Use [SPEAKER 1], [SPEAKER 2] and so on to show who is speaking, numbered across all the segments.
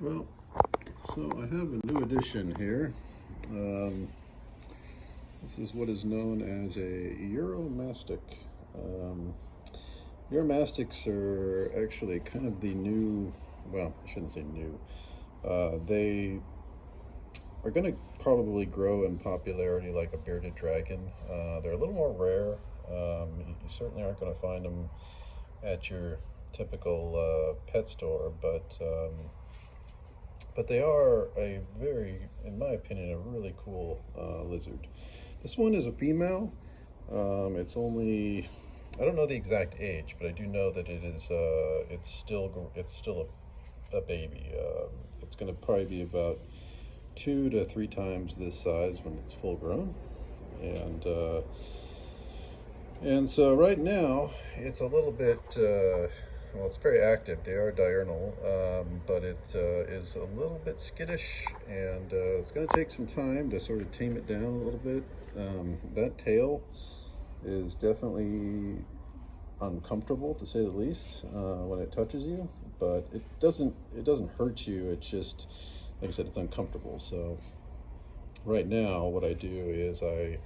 [SPEAKER 1] Well, so I have a new addition here. This is what is known as a Uromastic. Um, Uromastyx are actually kind of the new, well, I shouldn't say new. They are going to probably grow in popularity like a bearded dragon. They're a little more rare. You certainly aren't going to find them at your typical pet store, but they are a very, in my opinion, a really cool lizard. This one is a female. It's only, I don't know the exact age, but I do know that it's still a baby. It's going to probably be about 2 to 3 times this size when it's full grown, and so right now it's a little bit. Well, it's very active. They are diurnal, but it is a little bit skittish, and it's going to take some time to sort of tame it down a little bit. That tail is definitely uncomfortable, to say the least, when it touches you, but it doesn't hurt you. It's just, like I said, it's uncomfortable. So right now what I do is I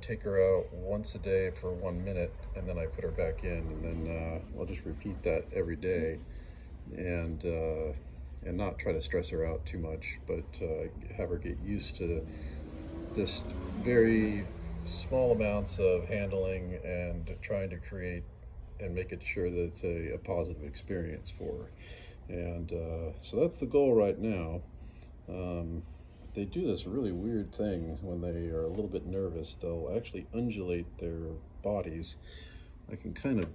[SPEAKER 1] take her out once a day for 1 minute, and then I put her back in, and then I'll just repeat that every day, and not try to stress her out too much, but have her get used to just very small amounts of handling and trying to create and make it sure that it's a positive experience for her. And so that's the goal right now. They do this really weird thing when they are a little bit nervous. They'll actually undulate their bodies. I can kind of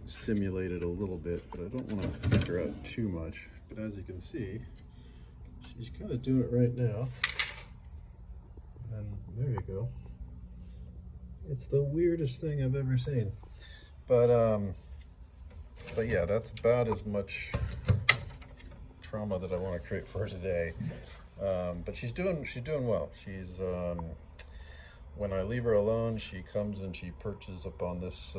[SPEAKER 1] simulate it a little bit, but I don't want to freak her out too much. But as you can see, she's kind of doing it right now. And there you go. It's the weirdest thing I've ever seen. But yeah, that's about as much trauma that I want to create for her today. But she's doing well. She's when I leave her alone, she comes and she perches up on this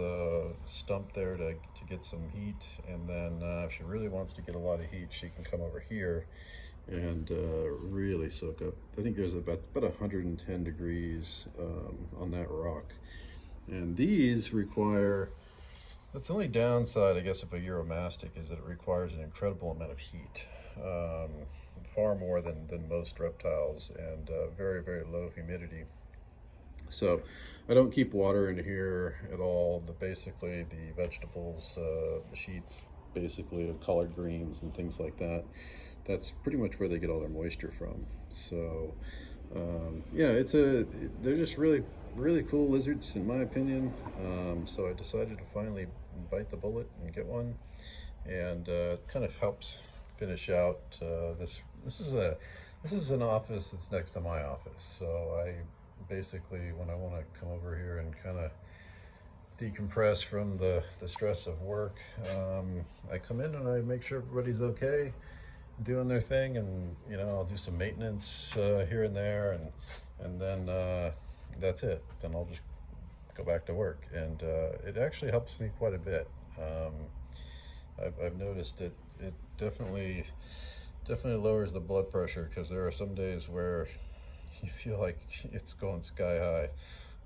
[SPEAKER 1] stump there to get some heat, and then if she really wants to get a lot of heat, she can come over here and really soak up. I think there's about 110 degrees on that rock, and these require. That's the only downside, I guess, of a Uromastic, is that it requires an incredible amount of heat. Far more than most reptiles, and very, very low humidity. So I don't keep water in here at all. Basically the vegetables, the sheets, basically of collard greens and things like that, that's pretty much where they get all their moisture from. So yeah, they're just really, really cool lizards, in my opinion. So I decided to finally bite the bullet and get one, and it kind of helps finish out this is an office that's next to my office. So I basically, when I want to come over here and kind of decompress from the stress of work, I come in and I make sure everybody's okay, doing their thing, and I'll do some maintenance here and there, and then that's it. Then I'll just go back to work, and it actually helps me quite a bit. I've noticed it definitely lowers the blood pressure, because there are some days where you feel like it's going sky high,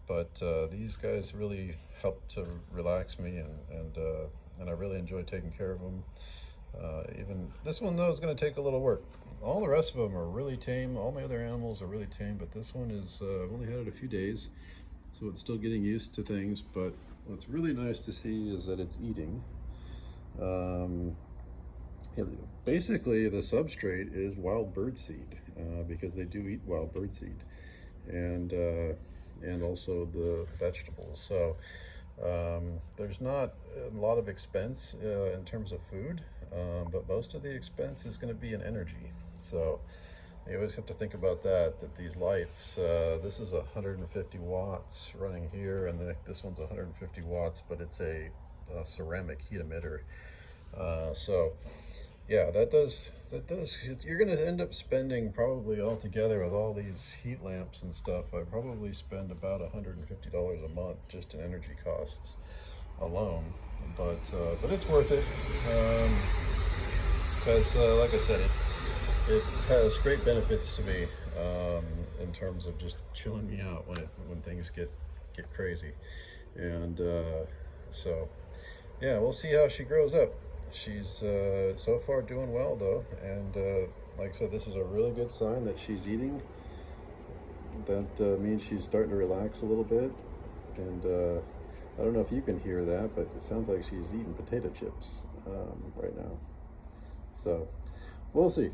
[SPEAKER 1] but these guys really help to relax me, and I really enjoy taking care of them. Even this one, though, is going to take a little work. All the rest of them are really tame. All my other animals are really tame, but this one is I've only had it a few days, so it's still getting used to things. But what's really nice to see is that it's eating. Basically, the substrate is wild bird seed, because they do eat wild bird seed, and also the vegetables. So there's not a lot of expense in terms of food, but most of the expense is going to be in energy. So you always have to think about that these lights, this is 150 watts running here, and this one's 150 watts, but it's a ceramic heat emitter. So yeah, that does you're going to end up spending, probably all together with all these heat lamps and stuff, I probably spend about $150 a month just in energy costs alone. But it's worth it, because like I said, it has great benefits to me in terms of just chilling me out when things get crazy. And so, yeah, we'll see how she grows up. She's so far doing well though, and like I said, this is a really good sign that she's eating. That means she's starting to relax a little bit, and I don't know if you can hear that, but it sounds like she's eating potato chips right now. So we'll see.